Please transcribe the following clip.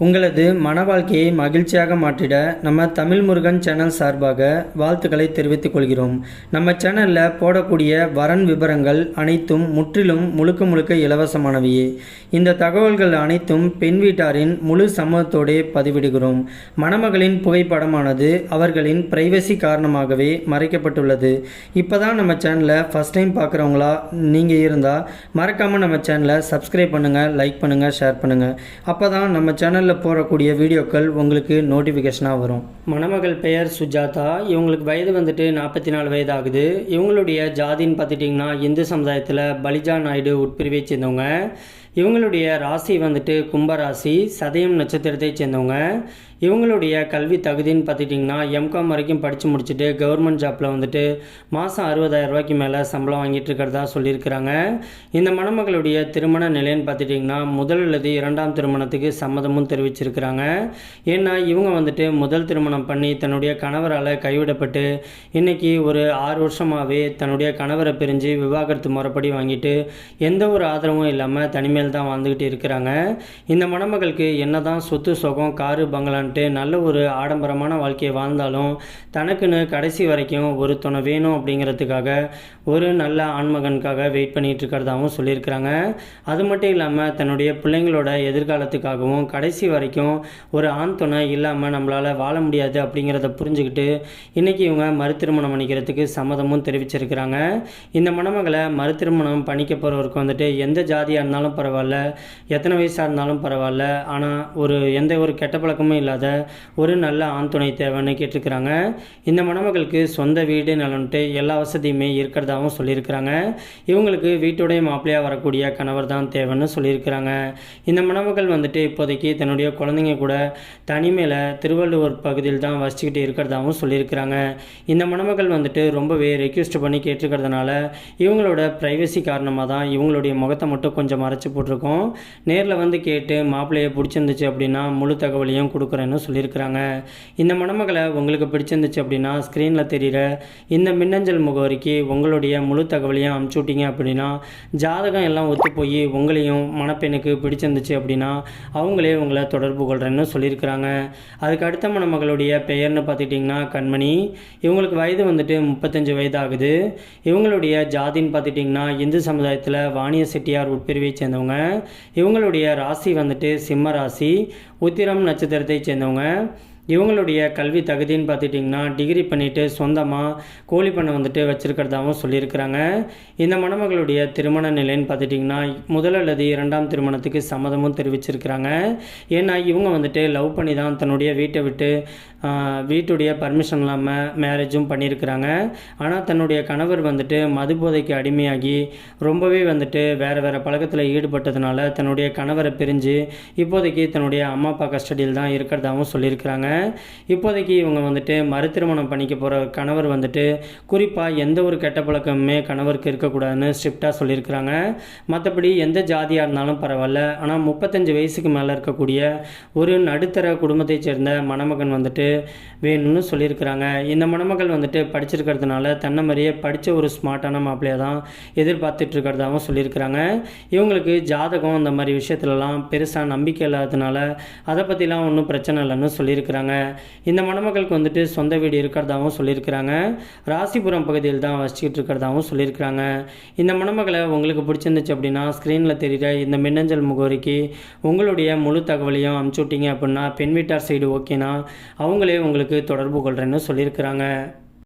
உங்களது மன வாழ்க்கையை மகிழ்ச்சியாக மாற்றிட நம்ம தமிழ் முருகன் சேனல் சார்பாக வாழ்த்துக்களை தெரிவித்துக் கொள்கிறோம். நம்ம சேனலில் போடக்கூடிய வரன் விவரங்கள் அனைத்தும் முற்றிலும் முழுக்க இலவசமானவையே. இந்த தகவல்கள் அனைத்தும் பெண் வீட்டாரின் முழு சம்மதத்தோடே பதிவிடுகிறோம். மணமகளின் புகைப்படமானது அவர்களின் பிரைவசி காரணமாகவே மறைக்கப்பட்டுள்ளது. இப்போ தான் நம்ம சேனலை ஃபஸ்ட் டைம் பார்க்குறவங்களா நீங்கள் இருந்தால் மறக்காமல் நம்ம சேனலை சப்ஸ்கிரைப் பண்ணுங்கள், லைக் பண்ணுங்கள், ஷேர் பண்ணுங்கள். அப்போ தான் நம்ம சேனல் போடக்கூடிய வீடியோக்கள் உங்களுக்கு நோட்டிஃபிகேஷனாக வரும். மணமகள் பெயர் சுஜாதா. இவங்களுக்கு வயது வந்துட்டு 44 வயது ஆகுது. இவங்களுடைய ஜாதின்னு பார்த்துட்டிங்கன்னா இந்து சமுதாயத்தில் பலிஜா நாயுடு உட்பிரிவை சேர்ந்தவங்க. இவங்களுடைய ராசி வந்துட்டு கும்பராசி, சதயம் நட்சத்திரத்தை சேர்ந்தவங்க. இவங்களுடைய கல்வி தகுதின்னு பார்த்துட்டிங்கன்னா எம்காம் வரைக்கும் படித்து முடிச்சுட்டு கவர்மெண்ட் ஜாப்பில் வந்துட்டு மாதம் 60,000 ரூபாய்க்கு மேலே சம்பளம் வாங்கிட்டு இருக்கிறதா சொல்லியிருக்கிறாங்க. இந்த மணமகளுடைய திருமண நிலைன்னு பார்த்துட்டிங்கன்னா முதல் அல்லது இரண்டாம் திருமணத்துக்கு சம்மதமும் தெரிவிச்சிருக்கிறாங்க. ஏன்னா இவங்க வந்துட்டு முதல் திருமணம் பண்ணி தன்னுடைய கணவரால் கைவிடப்பட்டு இன்றைக்கி ஒரு 6 வருஷமாகவே தன்னுடைய கணவரை பிரிஞ்சு விவாகரத்து முறைப்படி வாங்கிட்டு எந்த ஒரு ஆதரவும் இல்லாமல் தனிமையில் தான் வாழ்ந்துக்கிட்டு இருக்கிறாங்க. இந்த மணமகளுக்கு என்ன தான் சொத்து சுகம் காரு பங்களான்ட்டு நல்ல ஒரு ஆடம்பரமான வாழ்க்கையை வாழ்ந்தாலும் தனக்குன்னு கடைசி வரைக்கும் ஒரு துணை வேணும் அப்படிங்கிறதுக்காக ஒரு நல்ல ஆண்மகனுக்காக வெயிட் பண்ணிட்டு இருக்கிறதாகவும் சொல்லியிருக்கிறாங்க. அது மட்டும் இல்லாமல் தன்னுடைய பிள்ளைங்களோட எதிர்காலத்துக்காகவும் கடைசி வரைக்கும் ஒரு ஆண் துணை இல்லாமல் நம்மளால் வாழ முடியாது அப்படிங்கிறத புரிஞ்சுக்கிட்டு இன்றைக்கி இவங்க மறுதிருமணம் பண்ணிக்கிறதுக்கு சம்மதமும் தெரிவிச்சிருக்கிறாங்க. இந்த மணமகளை மறுதிருமணம் பண்ணிக்க போகிறவருக்கு வந்துட்டு எந்த ஜாதியாக இருந்தாலும் பரவாயில்ல, எத்தனை வயசாக இருந்தாலும் பரவாயில்ல, ஆனால் எந்த ஒரு கெட்ட பழக்கமும் இல்லாத ஒரு நல்ல ஆண் துணை தேவைன்னு கேட்டிருக்கிறாங்க. இந்த மணமகளுக்கு சொந்த வீடு நலன்ட்டு எல்லா வசதியுமே இருக்கிறதாகவும் சொல்லியிருக்கிறாங்க. இவங்களுக்கு வீட்டுடைய மாப்பிள்ளையாக வரக்கூடிய கணவர் தான் தேவைன்னு சொல்லியிருக்கிறாங்க. இந்த மணமகள் வந்துட்டு இப்போதைக்கு தன்னுடைய குழந்தைங்க கூட தனிமையில் திருவள்ளுவர் பகுதியில் தான் வசிச்சுக்கிட்டு இருக்கிறதாகவும் சொல்லியிருக்கிறாங்க. இந்த மணமகள் வந்துட்டு ரொம்பவே ரெக்வெஸ்ட் பண்ணி கேட்டிருக்கிறதுனால இவங்களோட ப்ரைவசி காரணமாக தான் இவங்களுடைய முகத்தை மட்டும் கொஞ்சம் மறைச்சி போட்டிருக்கோம். நேரில் வந்து கேட்டு மாப்பிள்ளையை பிடிச்சிருந்துச்சு அப்படின்னா முழு தகவலையும் கொடுக்குறேன்னு சொல்லியிருக்கிறாங்க. இந்த மணமகளை உங்களுக்கு பிடிச்சிருந்துச்சு அப்படின்னா ஸ்க்ரீனில் தெரிகிற இந்த மின்னஞ்சல் முகவரிக்கு உங்களுடைய முழு தகவலையும் அனுப்பிச்சு விட்டீங்க அப்படின்னா ஜாதகம் எல்லாம் ஒத்து போய் உங்களையும் மணப்பெண்ணுக்கு பிடிச்சிருந்துச்சு அப்படின்னா அவங்களே உங்களை தொடர்பு கொள்கிறேன்னு சொல்லியிருக்கிறாங்க. அதுக்கு அடுத்த மணமகளுடைய பெயர்னு பார்த்துட்டிங்கன்னா கண்மணி. இவங்களுக்கு வயது வந்துட்டு 35 வயது ஆகுது. இவங்களுடைய ஜாதின்னு பார்த்துட்டிங்கன்னா இந்து சமுதாயத்தில் வாணிய செட்டியார் உட்பிரிவை சேர்ந்தவங்க. இவங்களுடைய ராசி வந்துட்டு சிம்ம ராசி, உத்திரம் நட்சத்திரத்தை சேர்ந்தவங்க. இவங்களுடைய கல்வி தகுதின்னு பார்த்துட்டிங்கன்னா டிகிரி பண்ணிவிட்டு சொந்தமாக கோழி பண்ணை வந்துட்டு வச்சுருக்கிறதாகவும் சொல்லியிருக்கிறாங்க. இந்த மணமகளுடைய திருமண நிலைன்னு பார்த்துட்டிங்கன்னா முதல் அல்லது இரண்டாம் திருமணத்துக்கு சம்மதமும் தெரிவிச்சிருக்கிறாங்க. ஏன்னா இவங்க வந்துட்டு லவ் பண்ணி தான் தன்னுடைய வீட்டை விட்டு வீட்டுடைய பர்மிஷன் இல்லாமல் மேரேஜும் பண்ணியிருக்கிறாங்க. ஆனால் தன்னுடைய கணவர் வந்துட்டு மதுபோதைக்கு அடிமையாகி ரொம்பவே வந்துட்டு வேறு பழக்கத்தில் ஈடுபட்டதுனால தன்னுடைய கணவரை பிரிஞ்சு இப்போதைக்கு தன்னுடைய அம்மா அப்பா கஸ்டடியில் தான் இருக்கிறதாகவும் சொல்லியிருக்கிறாங்க. இப்போதைக்கு இவங்க வந்துட்டு மறுதிருமணம் பண்ணிக்க போகிற கணவர் வந்துட்டு குறிப்பாக எந்த ஒரு கெட்ட பழக்கமுமே கணவருக்கு இருக்கக்கூடாதுன்னு ஸ்ட்ரிக்டாக சொல்லியிருக்கிறாங்க. மற்றபடி எந்த ஜாதியாக இருந்தாலும் பரவாயில்ல, ஆனால் 35 வயசுக்கு மேலே இருக்கக்கூடிய ஒரு நடுத்தர குடும்பத்தை சேர்ந்த மணமகன் வந்துட்டு வேணும்னு சொல்லியிருக்கிறாங்க. இந்த மணமகள் வந்துட்டு படிச்சிருக்கிறதுனால தன்னை மாதிரியே படித்த ஒரு ஸ்மார்ட்டான மாப்பிள்ளையாக தான் எதிர்பார்த்துட்டு இருக்கிறதாகவும் சொல்லியிருக்கிறாங்க. இவங்களுக்கு ஜாதகம் அந்த மாதிரி விஷயத்துலலாம் பெருசாக நம்பிக்கை இல்லாததுனால அதை பற்றிலாம் ஒன்றும் பிரச்சனை இல்லைன்னு சொல்லியிருக்கிறாங்க. இந்த மணமகளுக்கு வந்துட்டு சொந்த வீடு இருக்கிறதாகவும் சொல்லியிருக்கிறாங்க. ராசிபுரம் பகுதியில் தான் வசிச்சுக்கிட்டு இருக்கிறதாகவும் சொல்லியிருக்கிறாங்க. இந்த மணமகளை உங்களுக்கு பிடிச்சிருந்துச்சு அப்படின்னா ஸ்க்ரீனில் தெரிகிற இந்த மின்னஞ்சல் முகவரிக்கு உங்களுடைய முழு தகவலையும் அனுப்பிச்சு விட்டீங்க அப்படின்னா பெண் வீட்டார் சைடு ஓகேனா அவங்களே உங்களுக்கு தொடர்பு கொள்கிறேன்னு சொல்லியிருக்கிறாங்க.